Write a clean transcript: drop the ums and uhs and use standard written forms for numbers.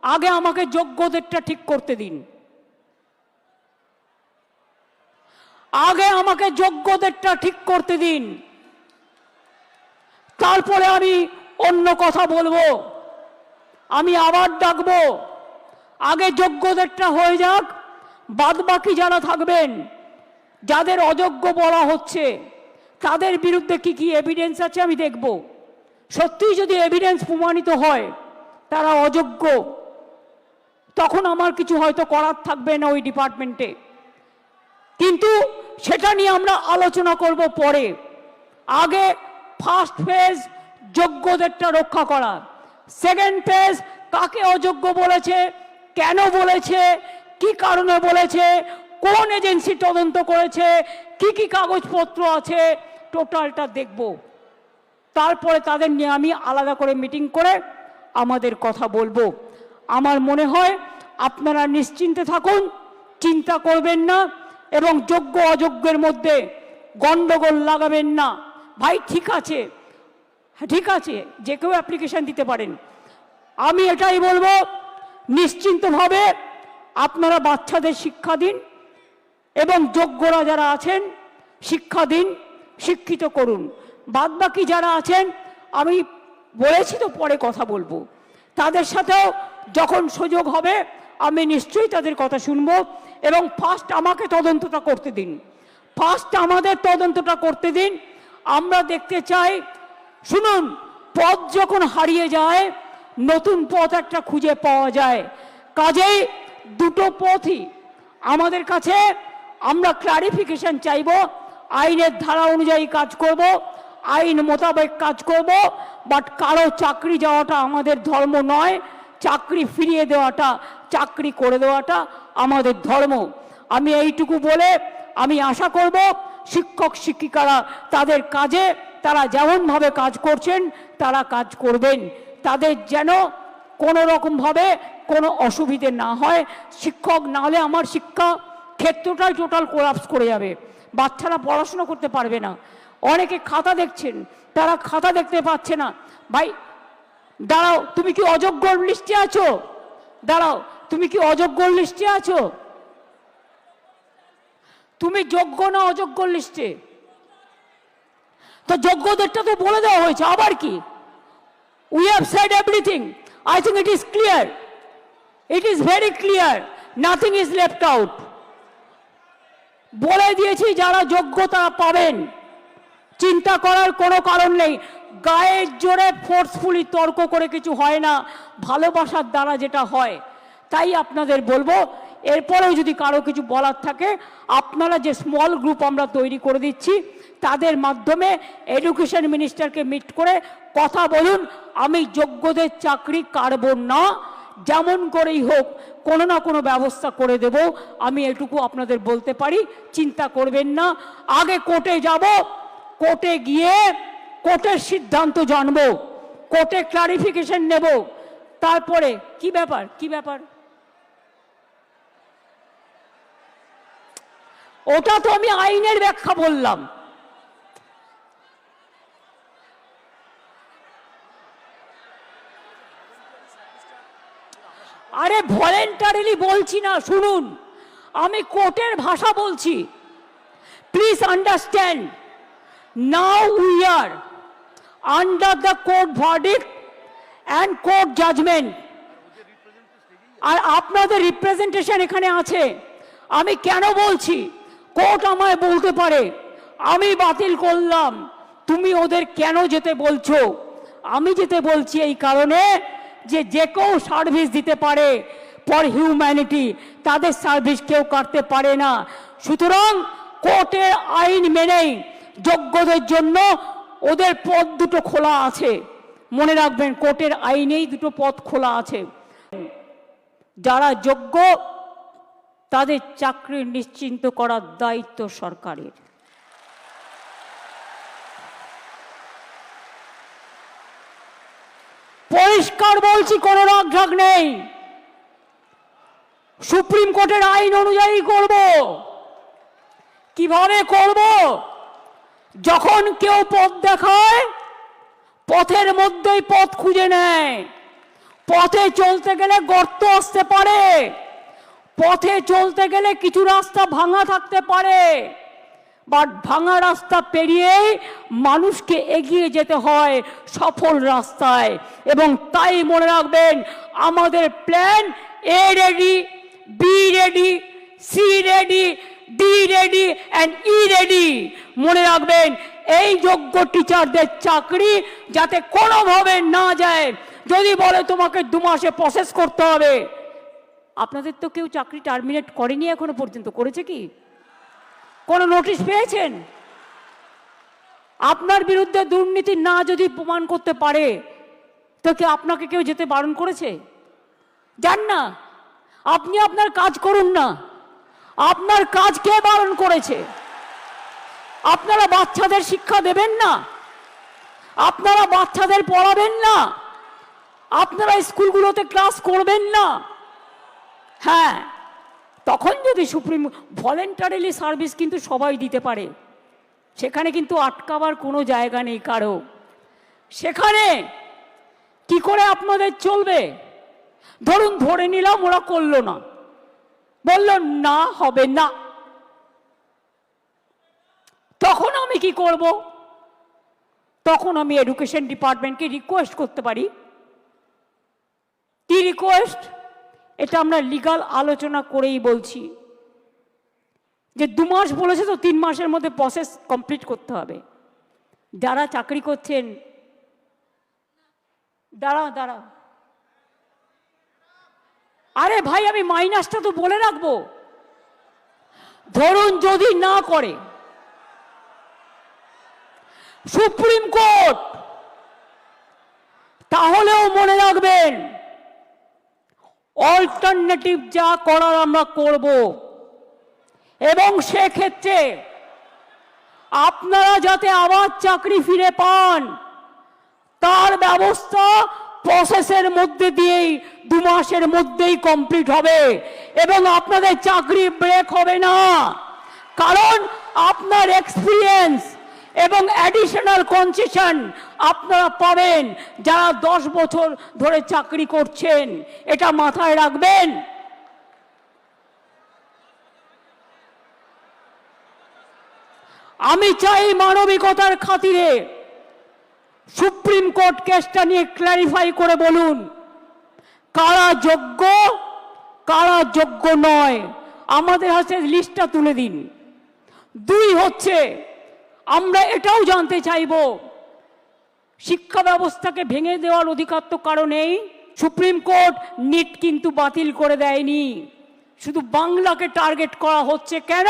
আগে আমাকে যোগ্যদেরটা ঠিক করতে দিন, আগে আমাকে যোগ্যদেরটা ঠিক করতে দিন, তারপরে আমি অন্য কথা বলবো, আমি আবার ডাকবো। আগে যোগ্যদেরটা হয়ে যাক, বাদ বাকি যারা থাকবেন, যাদের অযোগ্য বলা হচ্ছে, তাদের বিরুদ্ধে কি কি এভিডেন্স আছে আমি দেখব। সত্যিই যদি এভিডেন্স প্রমাণিত হয় তারা অযোগ্য, তখন আমার কিছু হয়তো করার থাকবে না ওই ডিপার্টমেন্টে, কিন্তু সেটা নিয়ে আমরা আলোচনা করব পরে। আগে ফার্স্ট ফেজ যোগ্যদেরটা রক্ষা করা, সেকেন্ড ফেজ কাকে অযোগ্য বলেছে, কেন বলেছে, কি কারণে বলেছে, কোন এজেন্সি তদন্ত করেছে, কি কি কাগজপত্র আছে, টোটালটা দেখব। তারপরে তাদের নিয়ে আমি আলাদা করে মিটিং করে আমাদের কথা বলবো। আমার মনে হয় আপনারা নিশ্চিন্তে থাকুন, চিন্তা করবেন না এবং যোগ্য অযোগ্যের মধ্যে গন্ডগোল লাগাবেন না। ভাই ঠিক আছে, ঠিক আছে, যে কেউ অ্যাপ্লিকেশন দিতে পারেন। আমি এটাই বলবো, নিশ্চিন্তভাবে আপনারা বাচ্চাদের শিক্ষা দিন এবং যোগ্যরা যারা আছেন শিক্ষা দিন, শিক্ষিত করুন। বাদবাকি যারা আছেন আমি বলেছি তো পরে কথা বলবো, তাদের সাথেও যখন সুযোগ হবে আমি নিশ্চয়ই তাদের কথা শুনবো। এবং ফার্স্ট আমাকে তদন্তটা করতে দিন, ফার্স্ট আমাদের তদন্তটা করতে দিন। আমরা দেখতে চাই, শুনুন, পথ যখন হারিয়ে যায় নতুন পথ একটা খুঁজে পাওয়া যায়। কাজেই দুটো পথই আমাদের কাছে, আমরা ক্লারিফিকেশন চাইব, আইনের ধারা অনুযায়ী কাজ করব, আইন মোতাবেক কাজ করব। বাট কারো চাকরি যাওয়াটা আমাদের ধর্ম নয়, চাকরি ফিরিয়ে দেওয়াটা, চাকরি করে দেওয়াটা আমাদের ধর্ম। আমি এইটুকু বলে আমি আশা করব শিক্ষক শিক্ষিকারা তাদের কাজে তারা যেমনভাবে কাজ করছেন তারা কাজ করবেন, তাদের যেন কোনো রকমভাবে কোনো অসুবিধে না হয়। শিক্ষক না হলে আমার শিক্ষা ক্ষেত্রটাই টোটাল কোলাপস করে যাবে, বাচ্চারা পড়াশোনা করতে পারবে না। অনেকে খাতা দেখছেন, তারা খাতা দেখতে পাচ্ছে না। ভাই দাঁড়াও, তুমি কি অযোগ্যর লিস্টে আছো? দাঁড়াও, তুমি কি অযোগ্যর লিস্টে আছো? তুমি যোগ্য না অযোগ্যর লিস্টে? তো যোগ্যদেরটা তো বলে দেওয়া হয়েছে, আবার কি? We have said everything. I think it is clear. It is very clear. Nothing is left out. বলে দিয়েছি যারা যোগ্য তারা পাবেন, চিন্তা করার কোনো কারণ নেই। গায়ের জোরে ফোর্সফুলি তর্ক করে কিছু হয় না, ভালোবাসার দ্বারা যেটা হয়। তাই আপনাদের বলবো, এরপরেও যদি কারো কিছু বলার থাকে, আপনারা যে স্মল গ্রুপ আমরা তৈরি করে দিচ্ছি তাদের মাধ্যমে এডুকেশন মিনিস্টারকে মিট করে কথা বলুন। আমি যোগ্যদের চাকরি কাটব না, যেমন করেই হোক কোনো না কোনো ব্যবস্থা করে দেব, আমি এটুকু আপনাদের বলতে পারি। চিন্তা করবেন না, আগে কোর্টে যাব, কোর্টে গিয়ে কোর্টের সিদ্ধান্ত জানব, কোর্টে ক্লারিফিকেশন নেব, তারপরে কি ব্যাপার, কি ব্যাপার ওটা তো আমি আইনের ব্যাখ্যা বললাম। আরে ভলেন্টারিলি বলছি না, শুনুন, আমি কোর্টের ভাষা বলছি। Please understand, now we are under the court verdict and court judgement. আর আপনাদের রিপ্রেজেন্টেশন এখানে আছে। আমি কেন বলছি, কোর্ট আমায় বলতে পারে আমি বাতিল করলাম, তুমি ওদের কেন যেতে বলছো? আমি যেতে বলছি এই কারণে যে যে কেউ সার্ভিস দিতে পারে ফর হিউম্যানিটি, তাদের সার্ভিস কেউ কাটতে পারে না। সুতরাং কোর্টের আইন মেনেই যোগ্যদের জন্য ওদের পথ দুটো খোলা আছে, মনে রাখবেন, কোর্টের আইনেই দুটো পথ খোলা আছে। যারা যোগ্য তাদের চাকরি নিশ্চিন্ত করার দায়িত্ব সরকারের। পরিষ্কার বলছি, কোনো রাগঢাক নেই, সুপ্রিম কোর্টের আইন অনুযায়ী করব। কিভাবে করব? যখন কেউ পথ দেখায় পথের মধ্যেই পথ খুঁজে নেয়, পথে চলতে গেলে গর্ত আসতে পারে, পথে চলতে গেলে কিছু রাস্তা ভাঙা থাকতে পারে, বাট ভাঙা রাস্তা পেরিয়েই মানুষকে এগিয়ে যেতে হয় সফল রাস্তায়। এবং তাই মনে রাখবেন, আমাদের plan A ready, B ready, C ready, D ready and E ready. মনে রাখবেন, এই যোগ্য টিচারদের চাকরি যাতে কোনোভাবে না যায়। যদি বলে তোমাকে 2 মাসে প্রসেস করতে হবে, আপনাদের তো কেউ চাকরি টার্মিনেট করেনি এখনো পর্যন্ত, করেছে কি? কোনো নোটিশ পেয়েছেন? আপনার বিরুদ্ধে দুর্নীতি না যদি প্রমাণ করতে পারে, তো কি আপনাকে কেউ যেতে বারণ করেছে? যান না, আপনি আপনার কাজ করুন না। আপনার কাজ কে বারণ করেছে? আপনারা বাচ্চাদের শিক্ষা দেবেন না? আপনারা বাচ্চাদের পড়াবেন না? আপনারা স্কুলগুলোতে ক্লাস করবেন না? হ্যাঁ, তখন যদি সুপ্রিম ভলেন্টারিলি সার্ভিস কিন্তু সবাই দিতে পারে, সেখানে কিন্তু আটকাবার কোনো জায়গা নেই কারো। সেখানে কি করে আপনাদের চলবে? ধরুন ধরে নিলাম ওরা করলো না, বলল না হবে না, তখন আমি কি করব? তখন আমি এডুকেশন ডিপার্টমেন্টকে রিকোয়েস্ট করতে পারি। কি রিকোয়েস্ট? এটা আমরা লিগাল আলোচনা করেই বলছি যে 2 মাস বলেছে তো 3 মাসের মধ্যে প্রসেস কমপ্লিট করতে হবে। যারা চাকরি করছেন, দাঁড়া, আরে ভাই আমি মাইনাসটা তো বলে রাখবো। ধরুন যদি না করে সুপ্রিম কোর্ট, তাহলেও মনে রাখবেন অল্টারনেটিভ যা করার আমরা করব। এবং সেক্ষেত্রে আপনারা যাতে আবার চাকরি ফিরে পান, তার ব্যবস্থা প্রসেসের মধ্যে দিয়েই 2 মাসের মধ্যেই কমপ্লিট হবে এবং আপনাদের চাকরি ব্রেক হবে না। কারণ আপনার এক্সপিরিয়েন্স এবং অ্যাডিশনাল কনসেশন আপনারা পাবেন যারা 10 বছর ধরে চাকরি করছেন। এটা মাথায় রাখবেন। আমি চাই মানবিকতার খাতিরে সুপ্রিম কোর্ট কেসটা নিয়ে ক্ল্যারিফাই করে বলুন কারা যোগ্য, কারা যোগ্য নয়। আমাদের হাতে লিস্টটা তুলে দিন। 2 হচ্ছে, আমরা এটাও জানতে চাইব, শিক্ষা ব্যবস্থাকে ভেঙে দেওয়ার অধিকার তো কারো নেই। সুপ্রিম কোর্ট নিট কিন্তু বাতিল করে দেয়নি, শুধু বাংলাকে টার্গেট করা হচ্ছে কেন?